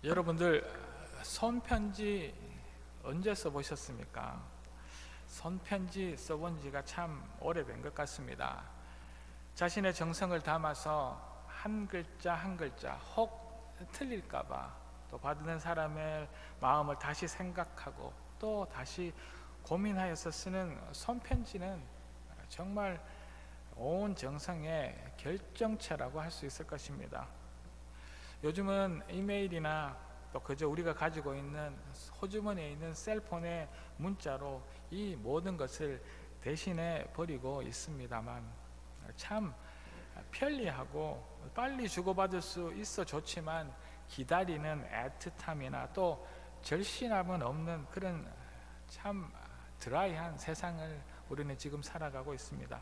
여러분들 손편지 언제 써보셨습니까? 손편지 써본 지가 참 오래된 것 같습니다. 자신의 정성을 담아서 한 글자 한 글자 혹 틀릴까봐 또 받는 사람의 마음을 다시 생각하고 또 다시 고민하여서 쓰는 손편지는 정말 온 정성의 결정체라고 할 수 있을 것입니다. 요즘은 이메일이나 또 그저 우리가 가지고 있는 호주머니에 있는 셀폰의 문자로 이 모든 것을 대신해 버리고 있습니다만, 참 편리하고 빨리 주고받을 수 있어 좋지만 기다리는 애틋함이나 또 절실함은 없는 그런 참 드라이한 세상을 우리는 지금 살아가고 있습니다.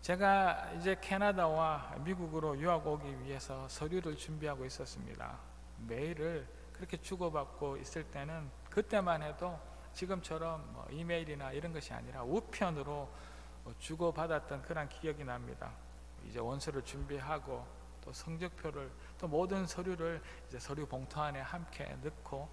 제가 이제 캐나다와 미국으로 유학 오기 위해서 서류를 준비하고 있었습니다. 메일을 그렇게 주고받고 있을 때는 그때만 해도 지금처럼 이메일이나 이런 것이 아니라 우편으로 주고받았던 그런 기억이 납니다. 이제 원서를 준비하고 또 성적표를 또 모든 서류를 이제 서류 봉투 안에 함께 넣고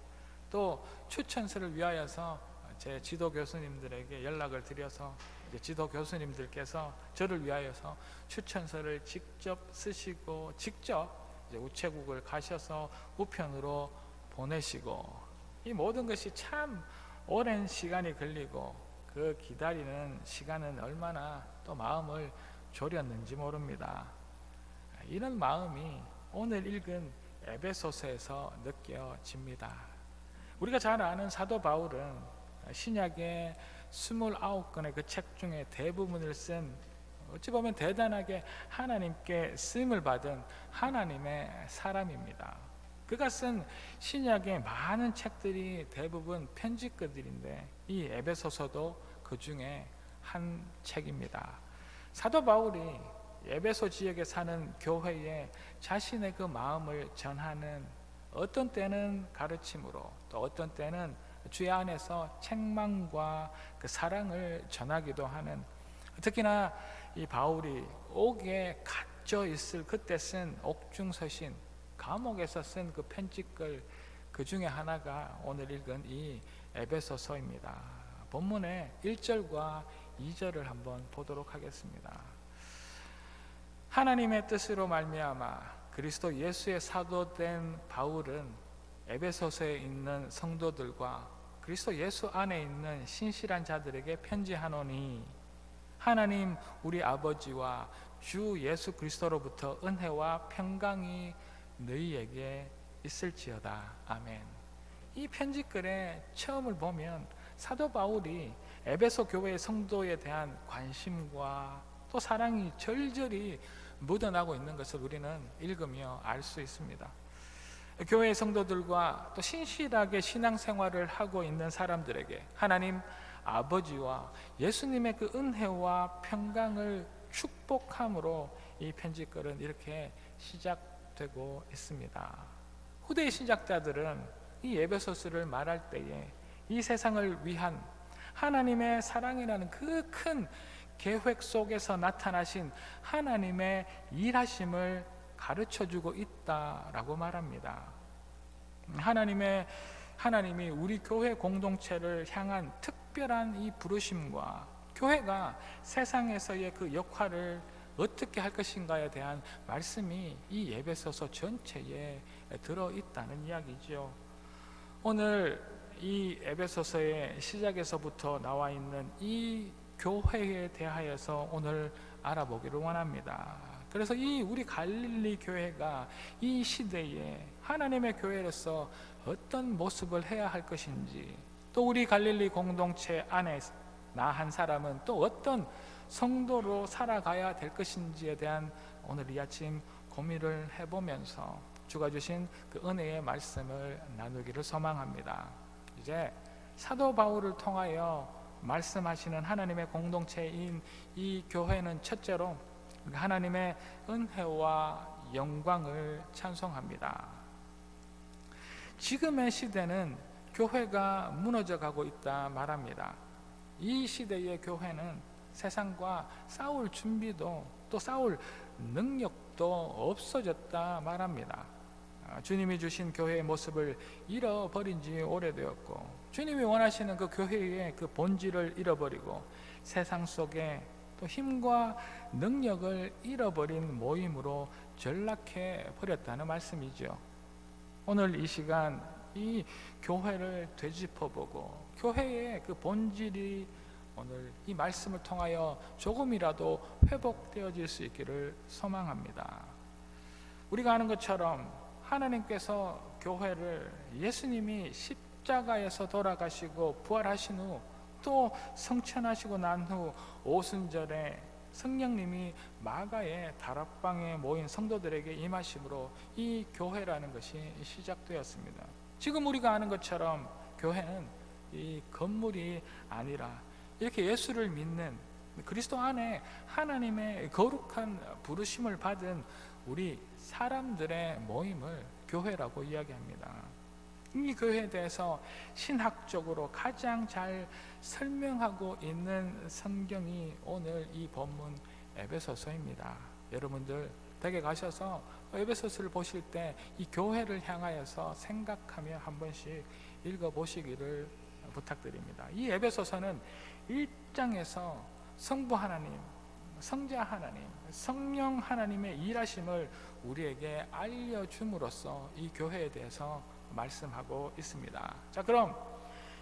또 추천서를 위하여서 제 지도 교수님들에게 연락을 드려서 이제 지도 교수님들께서 저를 위하여서 추천서를 직접 쓰시고 직접 이제 우체국을 가셔서 우편으로 보내시고, 이 모든 것이 참 오랜 시간이 걸리고 그 기다리는 시간은 얼마나 또 마음을 졸였는지 모릅니다. 이런 마음이 오늘 읽은 에베소서에서 느껴집니다. 우리가 잘 아는 사도 바울은 신약의 29권의 그 책 중에 대부분을 쓴, 어찌 보면 대단하게 하나님께 쓰임을 받은 하나님의 사람입니다. 그가 쓴 신약의 많은 책들이 대부분 편지글들인데 이 에베소서도 그 중에 한 책입니다. 사도 바울이 에베소 지역에 사는 교회에 자신의 그 마음을 전하는, 어떤 때는 가르침으로 또 어떤 때는 주의 안에서 책망과 그 사랑을 전하기도 하는, 특히나 이 바울이 옥에 갇혀 있을 그때 쓴 옥중서신, 감옥에서 쓴 그 편지글, 그 중에 하나가 오늘 읽은 이 에베소서입니다. 본문의 1절과 2절을 한번 보도록 하겠습니다. 하나님의 뜻으로 말미암아 그리스도 예수의 사도된 바울은 에베소서에 있는 성도들과 그리스도 예수 안에 있는 신실한 자들에게 편지하노니, 하나님 우리 아버지와 주 예수 그리스도로부터 은혜와 평강이 너희에게 있을지어다. 아멘. 이 편지글의 처음을 보면 사도 바울이 에베소 교회의 성도에 대한 관심과 또 사랑이 절절히 묻어나고 있는 것을 우리는 읽으며 알 수 있습니다. 교회의 성도들과 또 신실하게 신앙생활을 하고 있는 사람들에게 하나님 아버지와 예수님의 그 은혜와 평강을 축복함으로 이 편지글은 이렇게 시작되고 있습니다. 후대의 신학자들은 이 에베소서를 말할 때에 이 세상을 위한 하나님의 사랑이라는 그 큰 계획 속에서 나타나신 하나님의 일하심을 가르쳐주고 있다라고 말합니다. 하나님이 우리 교회 공동체를 향한 특별한 이 부르심과 교회가 세상에서의 그 역할을 어떻게 할 것인가에 대한 말씀이 이 에베소서 전체에 들어있다는 이야기죠. 오늘 이 에베소서의 시작에서부터 나와 있는 이 교회에 대하여서 오늘 알아보기를 원합니다. 그래서 이 우리 갈릴리 교회가 이 시대에 하나님의 교회로서 어떤 모습을 해야 할 것인지, 또 우리 갈릴리 공동체 안에 나 한 사람은 또 어떤 성도로 살아가야 될 것인지에 대한 오늘 이 아침 고민을 해보면서 주가 주신 그 은혜의 말씀을 나누기를 소망합니다. 이제 사도 바울을 통하여 말씀하시는 하나님의 공동체인 이 교회는 첫째로 하나님의 은혜와 영광을 찬송합니다. 지금의 시대는 교회가 무너져 가고 있다 말합니다. 이 시대의 교회는 세상과 싸울 준비도 또 싸울 능력도 없어졌다 말합니다. 주님이 주신 교회의 모습을 잃어버린 지 오래되었고, 주님이 원하시는 그 교회의 그 본질을 잃어버리고 세상 속에 또 힘과 능력을 잃어버린 모임으로 전락해 버렸다는 말씀이죠. 오늘 이 시간 이 교회를 되짚어보고 교회의 그 본질이 오늘 이 말씀을 통하여 조금이라도 회복되어질 수 있기를 소망합니다. 우리가 아는 것처럼 하나님께서 교회를 예수님이 십자가에서 돌아가시고 부활하신 후 또 성천하시고 난 후 오순절에 성령님이 마가의 다락방에 모인 성도들에게 임하심으로 이 교회라는 것이 시작되었습니다. 지금 우리가 아는 것처럼 교회는 이 건물이 아니라 이렇게 예수를 믿는 그리스도 안에 하나님의 거룩한 부르심을 받은 우리 사람들의 모임을 교회라고 이야기합니다. 이 교회에 대해서 신학적으로 가장 잘 설명하고 있는 성경이 오늘 이 본문 에베소서입니다. 여러분들 댁에 가셔서 에베소서를 보실 때 이 교회를 향하여서 생각하며 한 번씩 읽어보시기를 부탁드립니다. 이 에베소서는 1장에서 성부 하나님, 성자 하나님, 성령 하나님의 일하심을 우리에게 알려줌으로써 이 교회에 대해서 말씀하고 있습니다. 자, 그럼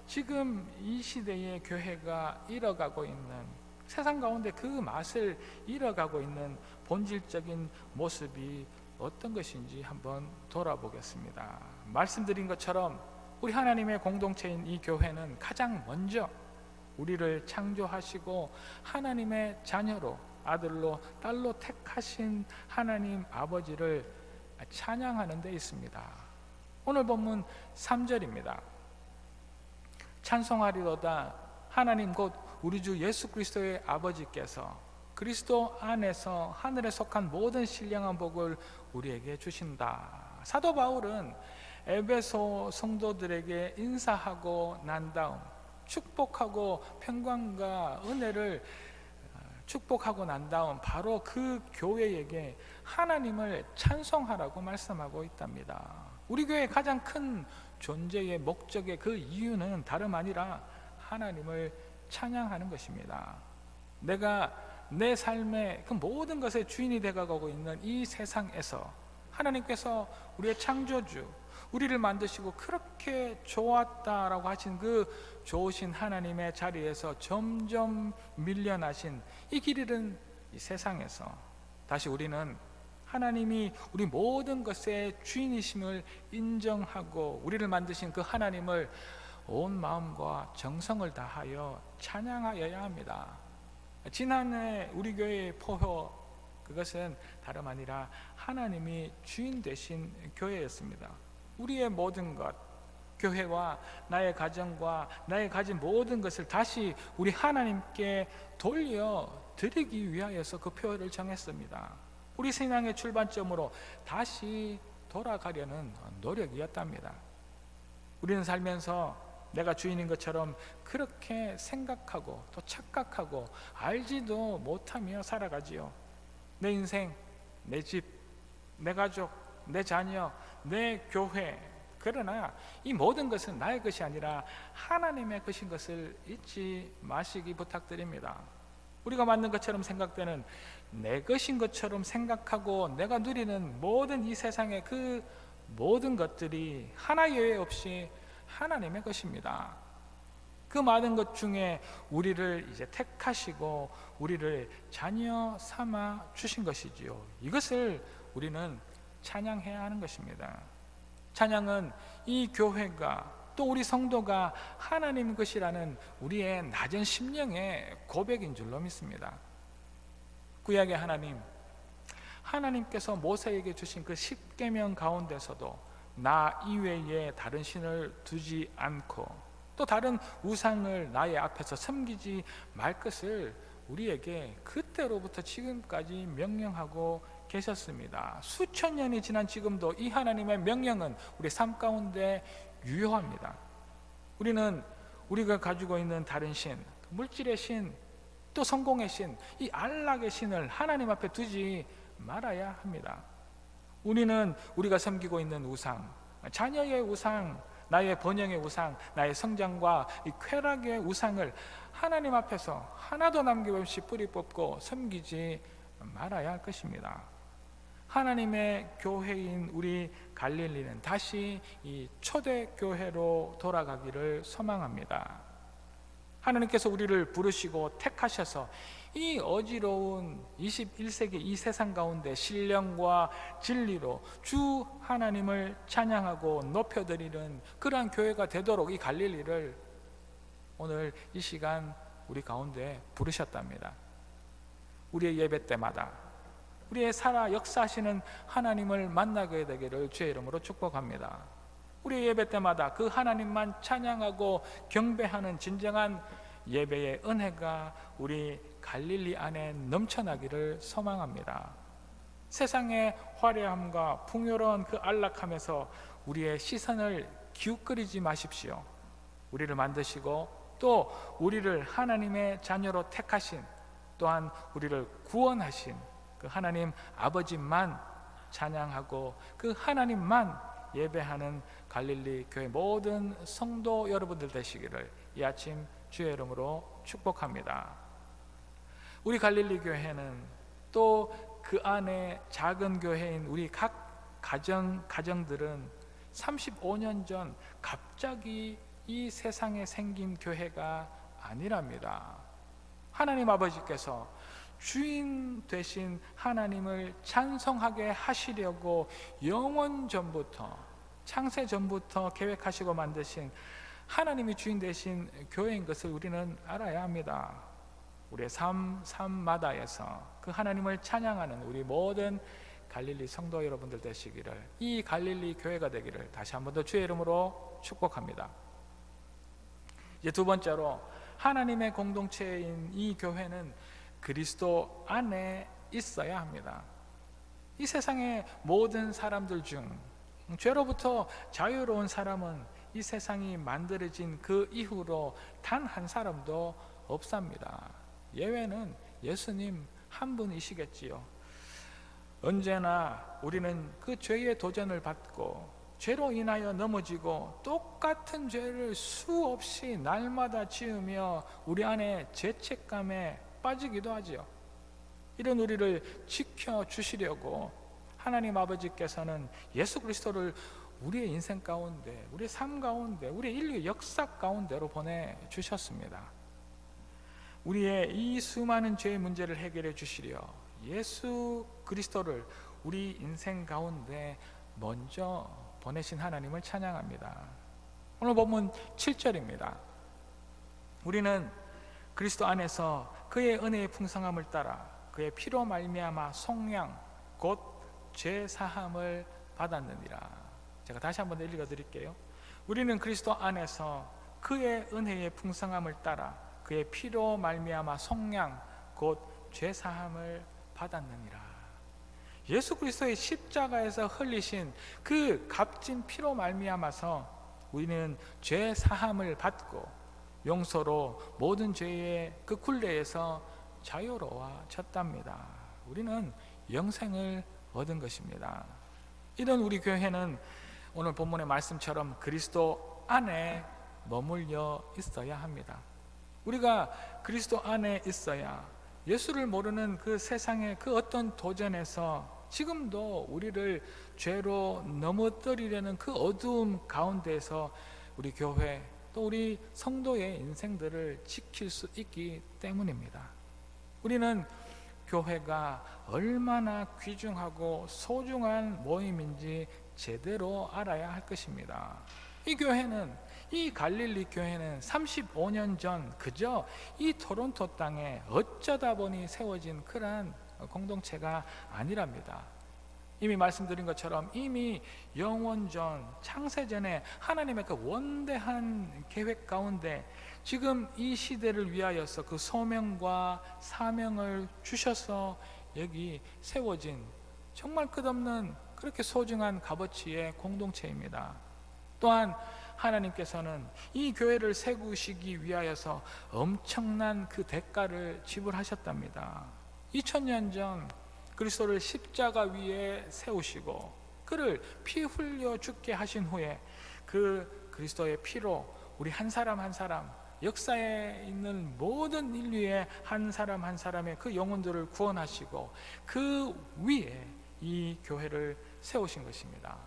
지금 이 시대의 교회가 잃어가고 있는, 세상 가운데 그 맛을 잃어가고 있는 본질적인 모습이 어떤 것인지 한번 돌아보겠습니다. 말씀드린 것처럼 우리 하나님의 공동체인 이 교회는 가장 먼저 우리를 창조하시고 하나님의 자녀로, 아들로, 딸로 택하신 하나님 아버지를 찬양하는 데 있습니다. 오늘 본문 3절입니다. 찬송하리로다 하나님 곧 우리 주 예수 그리스도의 아버지께서 그리스도 안에서 하늘에 속한 모든 신령한 복을 우리에게 주신다. 사도 바울은 에베소 성도들에게 인사하고 난 다음 축복하고 평강과 은혜를 축복하고 난 다음 바로 그 교회에게 하나님을 찬송하라고 말씀하고 있답니다. 우리 교회의 가장 큰 존재의 목적의 그 이유는 다름 아니라 하나님을 찬양하는 것입니다. 내가 내 삶의 그 모든 것의 주인이 되어가고 있는 이 세상에서 하나님께서 우리의 창조주, 우리를 만드시고 그렇게 좋았다라고 하신 그 좋으신 하나님의 자리에서 점점 밀려나신 이 길 잃은 이 세상에서 다시 우리는 하나님이 우리 모든 것의 주인이심을 인정하고 우리를 만드신 그 하나님을 온 마음과 정성을 다하여 찬양하여야 합니다. 지난해 우리 교회의 포효, 그것은 다름 아니라 하나님이 주인 되신 교회였습니다. 우리의 모든 것, 교회와 나의 가정과 나의 가진 모든 것을 다시 우리 하나님께 돌려드리기 위하여서 그 표를 정했습니다. 우리 신앙의 출발점으로 다시 돌아가려는 노력이었답니다. 우리는 살면서 내가 주인인 것처럼 그렇게 생각하고 또 착각하고 알지도 못하며 살아가지요. 내 인생, 내 집, 내 가족, 내 자녀, 내 교회. 그러나 이 모든 것은 나의 것이 아니라 하나님의 것인 것을 잊지 마시기 부탁드립니다. 우리가 만든 것처럼 생각되는 내 것인 것처럼 생각하고 내가 누리는 모든 이 세상의 그 모든 것들이 하나 예외 없이 하나님의 것입니다. 그 많은 것 중에 우리를 이제 택하시고 우리를 자녀 삼아 주신 것이지요. 이것을 우리는 찬양해야 하는 것입니다. 찬양은 이 교회가 또 우리 성도가 하나님 것이라는 우리의 낮은 심령의 고백인 줄로 믿습니다. 구약의 하나님께서 모세에게 주신 그 십계명 가운데서도 나 이외에 다른 신을 두지 않고 또 다른 우상을 나의 앞에서 섬기지 말 것을 우리에게 그때로부터 지금까지 명령하고 계셨습니다. 수천 년이 지난 지금도 이 하나님의 명령은 우리 삶 가운데 유효합니다. 우리는 우리가 가지고 있는 다른 신, 물질의 신, 또 성공의 신, 이 안락의 신을 하나님 앞에 두지 말아야 합니다. 우리는 우리가 섬기고 있는 우상, 자녀의 우상, 나의 번영의 우상, 나의 성장과 이 쾌락의 우상을 하나님 앞에서 하나도 남김없이 뿌리 뽑고 섬기지 말아야 할 것입니다. 하나님의 교회인 우리 갈릴리는 다시 이 초대교회로 돌아가기를 소망합니다. 하나님께서 우리를 부르시고 택하셔서 이 어지러운 21세기 이 세상 가운데 신령과 진리로 주 하나님을 찬양하고 높여드리는 그러한 교회가 되도록 이 갈릴리를 오늘 이 시간 우리 가운데 부르셨답니다. 우리의 예배 때마다 우리의 살아 역사하시는 하나님을 만나게 되기를 주의 이름으로 축복합니다. 우리의 예배 때마다 그 하나님만 찬양하고 경배하는 진정한 예배의 은혜가 우리 갈릴리 안에 넘쳐나기를 소망합니다. 세상의 화려함과 풍요로운 그 안락함에서 우리의 시선을 기웃거리지 마십시오. 우리를 만드시고 또 우리를 하나님의 자녀로 택하신, 또한 우리를 구원하신 그 하나님 아버지만 찬양하고 그 하나님만 예배하는 갈릴리 교회 모든 성도 여러분들 되시기를 이 아침 주의 이름으로 축복합니다. 우리 갈릴리 교회는 또 그 안에 작은 교회인 우리 각 가정들은 35년 전 갑자기 이 세상에 생긴 교회가 아니랍니다. 하나님 아버지께서 주인 되신 하나님을 찬송하게 하시려고 영원 전부터, 창세 전부터 계획하시고 만드신 하나님이 주인 되신 교회인 것을 우리는 알아야 합니다. 우리의 삶마다에서 그 하나님을 찬양하는 우리 모든 갈릴리 성도 여러분들 되시기를, 이 갈릴리 교회가 되기를 다시 한 번 더 주의 이름으로 축복합니다. 이제 두 번째로, 하나님의 공동체인 이 교회는 그리스도 안에 있어야 합니다. 이 세상의 모든 사람들 중 죄로부터 자유로운 사람은 이 세상이 만들어진 그 이후로 단 한 사람도 없습니다. 예외는 예수님 한 분이시겠지요. 언제나 우리는 그 죄의 도전을 받고 죄로 인하여 넘어지고 똑같은 죄를 수없이 날마다 지으며 우리 안에 죄책감에 빠지기도 하지요. 이런 우리를 지켜주시려고 하나님 아버지께서는 예수 그리스도를 우리의 인생 가운데, 우리의 삶 가운데, 우리의 인류의 역사 가운데로 보내주셨습니다. 우리의 이 수많은 죄의 문제를 해결해 주시려 예수 그리스도를 우리 인생 가운데 먼저 보내신 하나님을 찬양합니다. 오늘 본문 7절입니다. 우리는 그리스도 안에서 그의 은혜의 풍성함을 따라 그의 피로 말미암아 속량 곧 죄사함을 받았느니라. 제가 다시 한번 읽어드릴게요. 우리는 그리스도 안에서 그의 은혜의 풍성함을 따라 그의 피로 말미암아 속량 곧 죄사함을 받았느니라. 예수 그리스도의 십자가에서 흘리신 그 값진 피로 말미암아서 우리는 죄사함을 받고 용서로 모든 죄의 그 굴레에서 자유로워졌답니다. 우리는 영생을 얻은 것입니다. 이런 우리 교회는 오늘 본문의 말씀처럼 그리스도 안에 머물러 있어야 합니다. 우리가 그리스도 안에 있어야 예수를 모르는 그 세상의 그 어떤 도전에서 지금도 우리를 죄로 넘어뜨리려는 그 어두움 가운데에서 우리 교회 또 우리 성도의 인생들을 지킬 수 있기 때문입니다. 우리는 교회가 얼마나 귀중하고 소중한 모임인지 제대로 알아야 할 것입니다. 이 교회는, 이 갈릴리 교회는 35년 전 그저 이 토론토 땅에 어쩌다 보니 세워진 그러한 공동체가 아니랍니다. 이미 말씀드린 것처럼 이미 영원전 창세전에 하나님의 그 원대한 계획 가운데 지금 이 시대를 위하여서 그 소명과 사명을 주셔서 여기 세워진 정말 끝없는 그렇게 소중한 값어치의 공동체입니다. 또한 하나님께서는 이 교회를 세우시기 위하여서 엄청난 그 대가를 지불하셨답니다. 2000년 전 그리스도를 십자가 위에 세우시고 그를 피 흘려 죽게 하신 후에 그 그리스도의 피로 우리 한 사람 한 사람, 역사에 있는 모든 인류의 한 사람 한 사람의 그 영혼들을 구원하시고 그 위에 이 교회를 세우신 것입니다.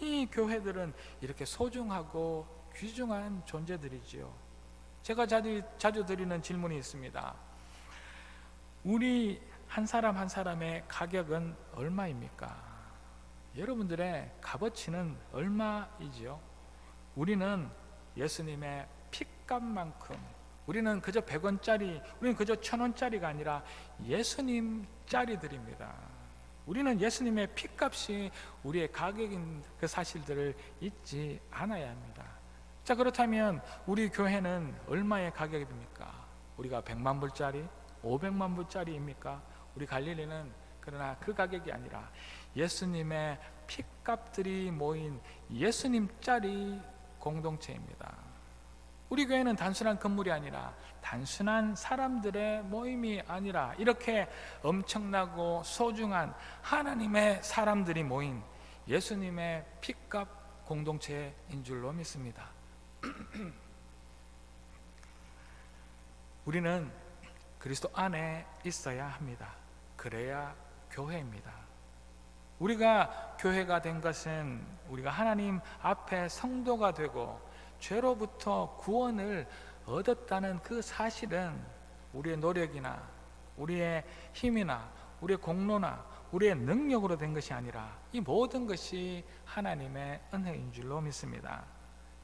이 교회들은 이렇게 소중하고 귀중한 존재들이지요. 제가 자주 드리는 질문이 있습니다. 우리 한 사람 한 사람의 가격은 얼마입니까? 여러분들의 값어치는 얼마이지요? 우리는 예수님의 핏값만큼, 우리는 그저 100원짜리, 우리는 그저 1000원짜리가 아니라 예수님 짜리들입니다. 우리는 예수님의 핏값이 우리의 가격인 그 사실들을 잊지 않아야 합니다. 자, 그렇다면 우리 교회는 얼마의 가격입니까? 우리가 100만 불짜리, 500만 불짜리입니까? 우리 갈릴리는 그러나 그 가격이 아니라 예수님의 핏값들이 모인 예수님짜리 공동체입니다. 우리 교회는 단순한 건물이 아니라 단순한 사람들의 모임이 아니라 이렇게 엄청나고 소중한 하나님의 사람들이 모인 예수님의 핏값 공동체인 줄로 믿습니다. 우리는 그리스도 안에 있어야 합니다. 그래야 교회입니다. 우리가 교회가 된 것은 우리가 하나님 앞에 성도가 되고 죄로부터 구원을 얻었다는 그 사실은 우리의 노력이나 우리의 힘이나 우리의 공로나 우리의 능력으로 된 것이 아니라 이 모든 것이 하나님의 은혜인 줄로 믿습니다.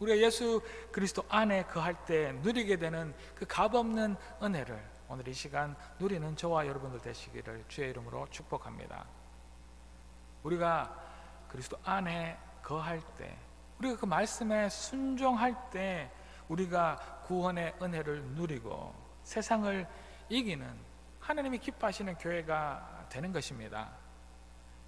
우리가 예수 그리스도 안에 거할 때 누리게 되는 그 값없는 은혜를 오늘 이 시간 누리는 저와 여러분들 되시기를 주의 이름으로 축복합니다. 우리가 그리스도 안에 거할 때, 우리가 그 말씀에 순종할 때 우리가 구원의 은혜를 누리고 세상을 이기는 하나님이 기뻐하시는 교회가 되는 것입니다.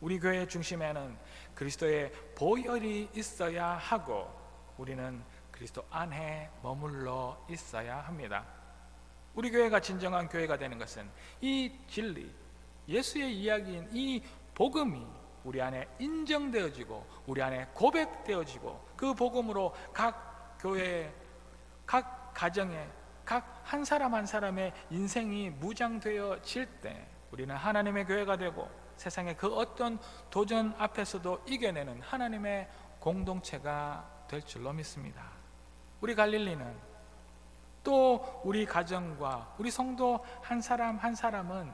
우리 교회의 중심에는 그리스도의 보혈이 있어야 하고 우리는 그리스도 안에 머물러 있어야 합니다. 우리 교회가 진정한 교회가 되는 것은 이 진리, 예수의 이야기인 이 복음이 우리 안에 인정되어지고 우리 안에 고백되어지고 그 복음으로 각 교회에, 각 가정에, 각 한 사람 한 사람의 인생이 무장되어질 때 우리는 하나님의 교회가 되고 세상의 그 어떤 도전 앞에서도 이겨내는 하나님의 공동체가 될 줄로 믿습니다. 우리 갈릴리는 또 우리 가정과 우리 성도 한 사람 한 사람은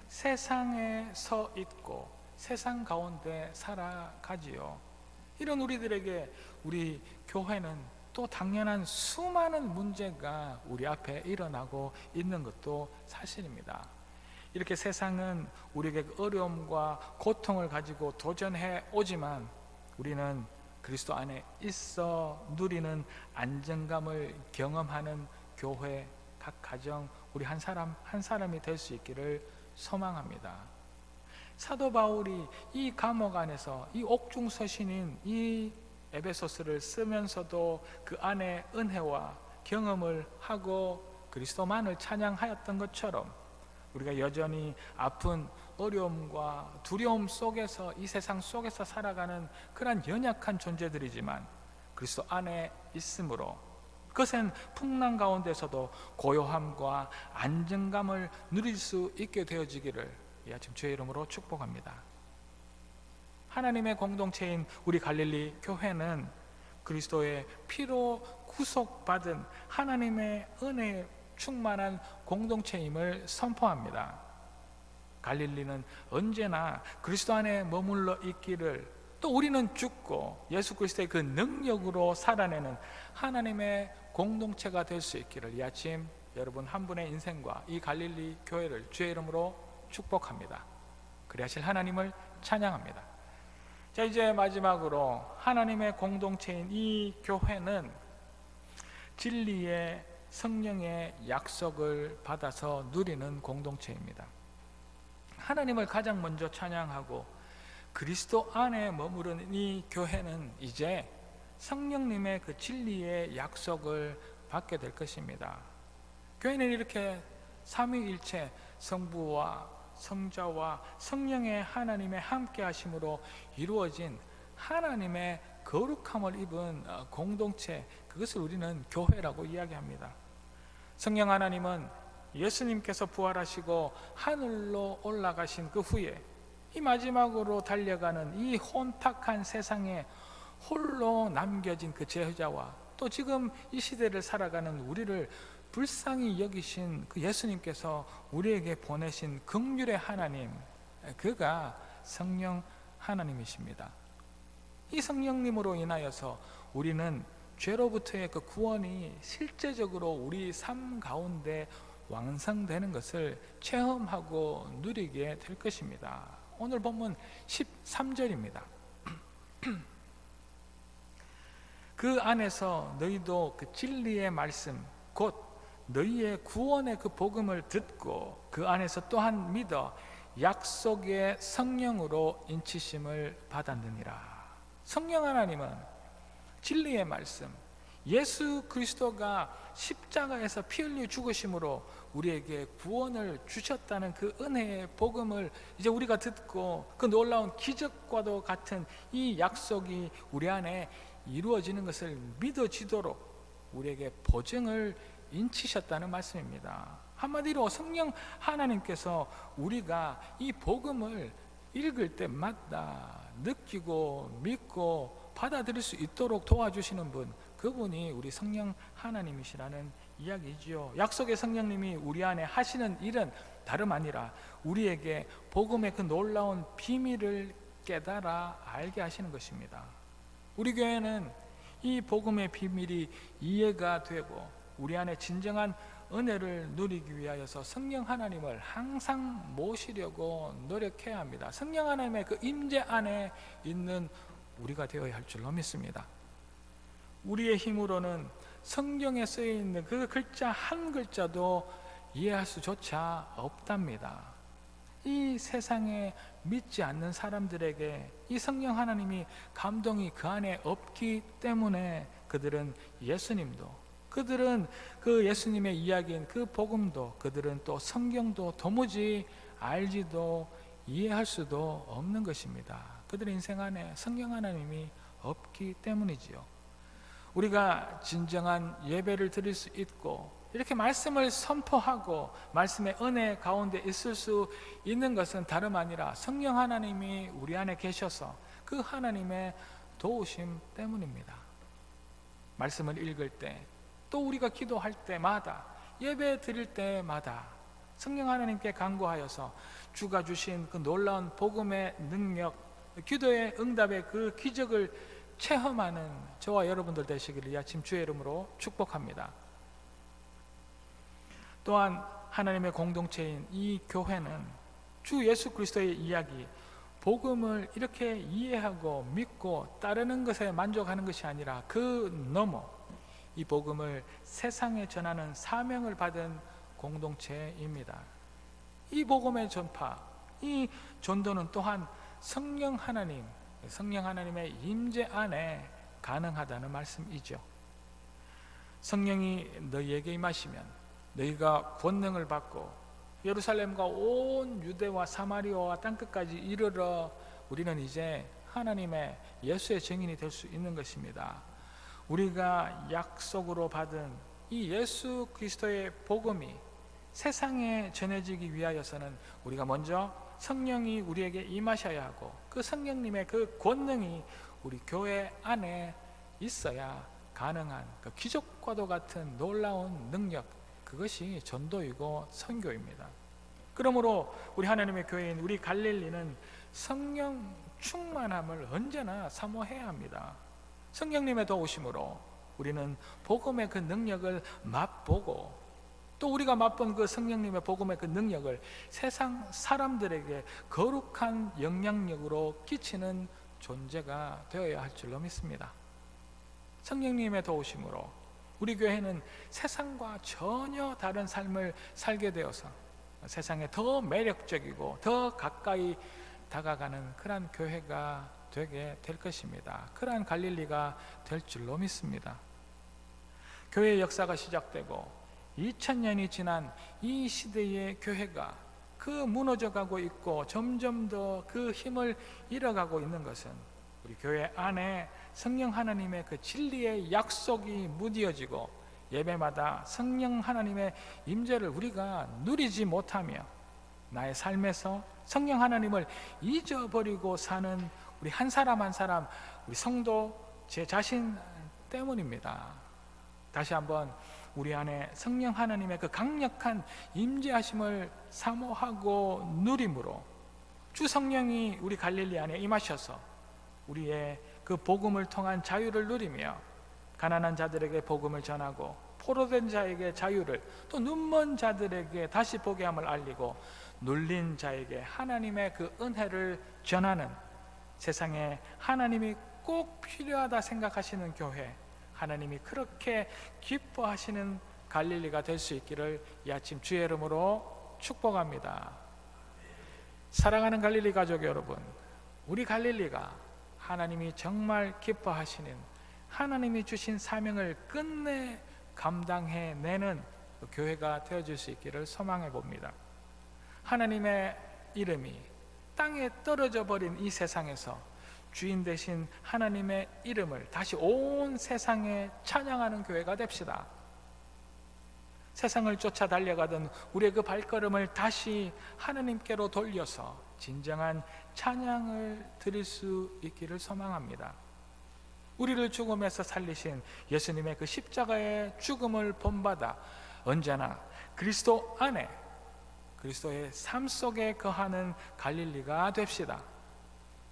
세상에 서 있고 세상 가운데 살아가지요. 이런 우리들에게 우리 교회는 또 당연한 수많은 문제가 우리 앞에 일어나고 있는 것도 사실입니다. 이렇게 세상은 우리에게 어려움과 고통을 가지고 도전해 오지만 우리는 그리스도 안에 있어 누리는 안정감을 경험하는 교회, 각 가정, 우리 한 사람 한 사람이 될 수 있기를 소망합니다. 사도 바울이 이 감옥 안에서 이 옥중서신인 이 에베소스를 쓰면서도 그 안에 은혜와 경험을 하고 그리스도만을 찬양하였던 것처럼 우리가 여전히 아픈 어려움과 두려움 속에서 이 세상 속에서 살아가는 그런 연약한 존재들이지만 그리스도 안에 있으므로 그것은 풍랑 가운데서도 고요함과 안정감을 누릴 수 있게 되어지기를 이 아침 주의 이름으로 축복합니다. 하나님의 공동체인 우리 갈릴리 교회는 그리스도의 피로 구속받은 하나님의 은혜에 충만한 공동체임을 선포합니다. 갈릴리는 언제나 그리스도 안에 머물러 있기를, 또 우리는 죽고 예수 그리스도의 그 능력으로 살아내는 하나님의 공동체가 될 수 있기를 이 아침 여러분 한 분의 인생과 이 갈릴리 교회를 주의 이름으로 축복합니다. 그리하실 하나님을 찬양합니다. 자, 이제 마지막으로 하나님의 공동체인 이 교회는 진리의 성령의 약속을 받아서 누리는 공동체입니다. 하나님을 가장 먼저 찬양하고 그리스도 안에 머무르는 이 교회는 이제 성령님의 그 진리의 약속을 받게 될 것입니다. 교회는 이렇게 삼위일체 성부와 성자와 성령의 하나님의 함께 하심으로 이루어진 하나님의 거룩함을 입은 공동체, 그것을 우리는 교회라고 이야기합니다. 성령 하나님은 예수님께서 부활하시고 하늘로 올라가신 그 후에 이 마지막으로 달려가는 이 혼탁한 세상에 홀로 남겨진 그 제자와 또 지금 이 시대를 살아가는 우리를 불쌍히 여기신 그 예수님께서 우리에게 보내신 긍휼의 하나님, 그가 성령 하나님이십니다. 이 성령님으로 인하여서 우리는 죄로부터의 그 구원이 실제적으로 우리 삶 가운데 완성되는 것을 체험하고 누리게 될 것입니다. 오늘 본문 13절입니다. 그 안에서 너희도 그 진리의 말씀 곧 너희의 구원의 그 복음을 듣고 그 안에서 또한 믿어 약속의 성령으로 인치심을 받았느니라. 성령 하나님은 진리의 말씀, 예수 그리스도가 십자가에서 피 흘려 죽으심으로 우리에게 구원을 주셨다는 그 은혜의 복음을 이제 우리가 듣고 그 놀라운 기적과도 같은 이 약속이 우리 안에 이루어지는 것을 믿어지도록 우리에게 보증을 인치셨다는 말씀입니다. 한마디로 성령 하나님께서 우리가 이 복음을 읽을 때마다 느끼고 믿고 받아들일 수 있도록 도와주시는 분, 그분이 우리 성령 하나님이시라는 이야기지요. 약속의 성령님이 우리 안에 하시는 일은 다름 아니라 우리에게 복음의 그 놀라운 비밀을 깨달아 알게 하시는 것입니다. 우리 교회는 이 복음의 비밀이 이해가 되고 우리 안에 진정한 은혜를 누리기 위하여서 성령 하나님을 항상 모시려고 노력해야 합니다. 성령 하나님의 그 임재 안에 있는 우리가 되어야 할 줄로 믿습니다. 우리의 힘으로는 성경에 쓰여 있는 그 글자 한 글자도 이해할 수조차 없답니다. 이 세상에 믿지 않는 사람들에게 이 성령 하나님이 감동이 그 안에 없기 때문에 그들은 예수님도, 그들은 그 예수님의 이야기인 그 복음도, 그들은 또 성경도 도무지 알지도 이해할 수도 없는 것입니다. 그들의 인생 안에 성령 하나님이 없기 때문이지요. 우리가 진정한 예배를 드릴 수 있고 이렇게 말씀을 선포하고 말씀의 은혜 가운데 있을 수 있는 것은 다름 아니라 성령 하나님이 우리 안에 계셔서 그 하나님의 도우심 때문입니다. 말씀을 읽을 때, 또 우리가 기도할 때마다, 예배 드릴 때마다 성령 하나님께 간구하여서 주가 주신 그 놀라운 복음의 능력, 기도의 응답의 그 기적을 체험하는 저와 여러분들 되시기를 이 아침 주의 이름으로 축복합니다. 또한 하나님의 공동체인 이 교회는 주 예수 그리스도의 이야기, 복음을 이렇게 이해하고 믿고 따르는 것에 만족하는 것이 아니라 그 너머 이 복음을 세상에 전하는 사명을 받은 공동체입니다. 이 복음의 전파, 이 전도는 또한 성령 하나님, 성령 하나님의 임재 안에 가능하다는 말씀이죠. 성령이 너희에게 임하시면 너희가 권능을 받고 예루살렘과 온 유대와 사마리아와 땅끝까지 이르러 우리는 이제 하나님의 예수의 증인이 될 수 있는 것입니다. 우리가 약속으로 받은 이 예수 그리스도의 복음이 세상에 전해지기 위하여서는 우리가 먼저 성령이 우리에게 임하셔야 하고 그 성령님의 그 권능이 우리 교회 안에 있어야 가능한 그 기적과도 같은 놀라운 능력, 그것이 전도이고 선교입니다. 그러므로 우리 하나님의 교회인 우리 갈릴리는 성령 충만함을 언제나 사모해야 합니다. 성령님의 도우심으로 우리는 복음의 그 능력을 맛보고 또 우리가 맛본 그 성령님의 복음의 그 능력을 세상 사람들에게 거룩한 영향력으로 끼치는 존재가 되어야 할 줄로 믿습니다. 성령님의 도우심으로 우리 교회는 세상과 전혀 다른 삶을 살게 되어서 세상에 더 매력적이고 더 가까이 다가가는 그러한 교회가 되게 될 것입니다. 그러한 갈릴리가 될 줄로 믿습니다. 교회의 역사가 시작되고 2000년이 지난 이 시대의 교회가 그 무너져가고 있고 점점 더 그 힘을 잃어가고 있는 것은 우리 교회 안에 성령 하나님의 그 진리의 약속이 무뎌지고 예배마다 성령 하나님의 임재를 우리가 누리지 못하며 나의 삶에서 성령 하나님을 잊어버리고 사는 우리 한 사람 한 사람, 우리 성도 제 자신 때문입니다. 다시 한번 우리 안에 성령 하나님의 그 강력한 임재하심을 사모하고 누림으로 주 성령이 우리 갈릴리 안에 임하셔서 우리의 그 복음을 통한 자유를 누리며 가난한 자들에게 복음을 전하고 포로된 자에게 자유를, 또 눈먼 자들에게 다시 보게 함을 알리고 눌린 자에게 하나님의 그 은혜를 전하는, 세상에 하나님이 꼭 필요하다 생각하시는 교회, 하나님이 그렇게 기뻐하시는 갈릴리가 될 수 있기를 이 아침 주의 이름으로 축복합니다. 사랑하는 갈릴리 가족 여러분, 우리 갈릴리가 하나님이 정말 기뻐하시는, 하나님이 주신 사명을 끝내 감당해내는 교회가 되어줄 수 있기를 소망해 봅니다. 하나님의 이름이 땅에 떨어져 버린 이 세상에서 주인 되신 하나님의 이름을 다시 온 세상에 찬양하는 교회가 됩시다. 세상을 쫓아 달려가던 우리의 그 발걸음을 다시 하나님께로 돌려서 진정한 찬양을 드릴 수 있기를 소망합니다. 우리를 죽음에서 살리신 예수님의 그 십자가의 죽음을 본받아 언제나 그리스도 안에, 그리스도의 삶 속에 거하는 갈릴리가 됩시다.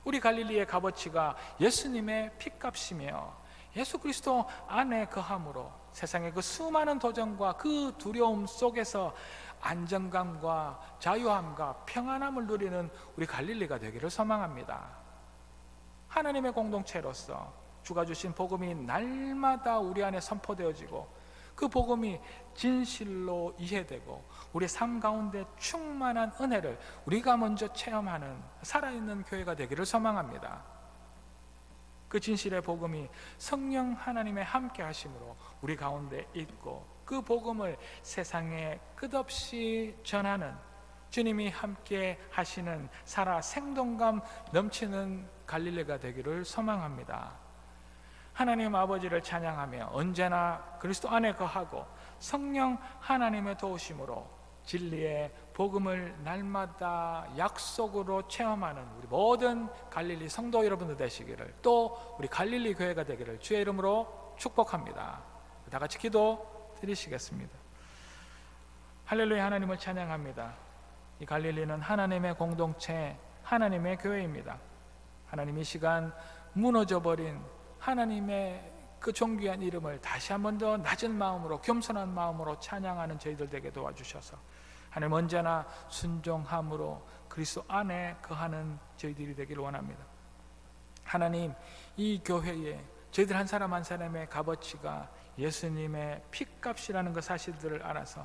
우리 갈릴리의 값어치가 예수님의 피값이며 예수 그리스도 안에 거함으로 세상의 그 수많은 도전과 그 두려움 속에서 안정감과 자유함과 평안함을 누리는 우리 갈릴리가 되기를 소망합니다. 하나님의 공동체로서 주가 주신 복음이 날마다 우리 안에 선포되어지고 그 복음이 진실로 이해되고 우리 삶 가운데 충만한 은혜를 우리가 먼저 체험하는 살아있는 교회가 되기를 소망합니다. 그 진실의 복음이 성령 하나님의 함께 하심으로 우리 가운데 있고 그 복음을 세상에 끝없이 전하는, 주님이 함께 하시는 살아 생동감 넘치는 갈릴리가 되기를 소망합니다. 하나님 아버지를 찬양하며 언제나 그리스도 안에 거하고 성령 하나님의 도우심으로 진리의 복음을 날마다 약속으로 체험하는 우리 모든 갈릴리 성도 여러분들 되시기를, 또 우리 갈릴리 교회가 되기를 주의 이름으로 축복합니다. 다 같이 기도 드리시겠습니다. 할렐루야. 하나님을 찬양합니다. 이 갈릴리는 하나님의 공동체, 하나님의 교회입니다. 하나님 이 시간 무너져버린 하나님의 그 존귀한 이름을 다시 한 번 더 낮은 마음으로, 겸손한 마음으로 찬양하는 저희들 되게 도와주셔서 하나님 언제나 순종함으로 그리스도 안에 거하는 저희들이 되기를 원합니다. 하나님, 이 교회에 저희들 한 사람 한 사람의 값어치가 예수님의 피값이라는 그 사실들을 알아서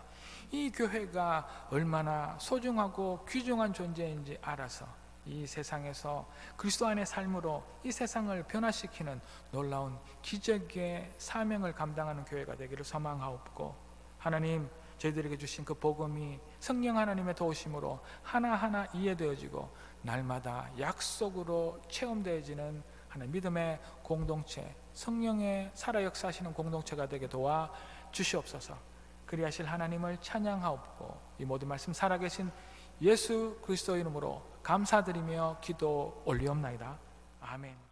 이 교회가 얼마나 소중하고 귀중한 존재인지 알아서 이 세상에서 그리스도 안의 삶으로 이 세상을 변화시키는 놀라운 기적의 사명을 감당하는 교회가 되기를 소망하옵고, 하나님 저희들에게 주신 그 복음이 성령 하나님의 도우심으로 하나하나 이해되어지고 날마다 약속으로 체험되어지는 하나님 믿음의 공동체, 성령의 살아 역사하시는 공동체가 되게 도와 주시옵소서. 그리하실 하나님을 찬양하옵고 이 모든 말씀 살아계신 예수 그리스도 이름으로 감사드리며 기도 올리옵나이다. 아멘.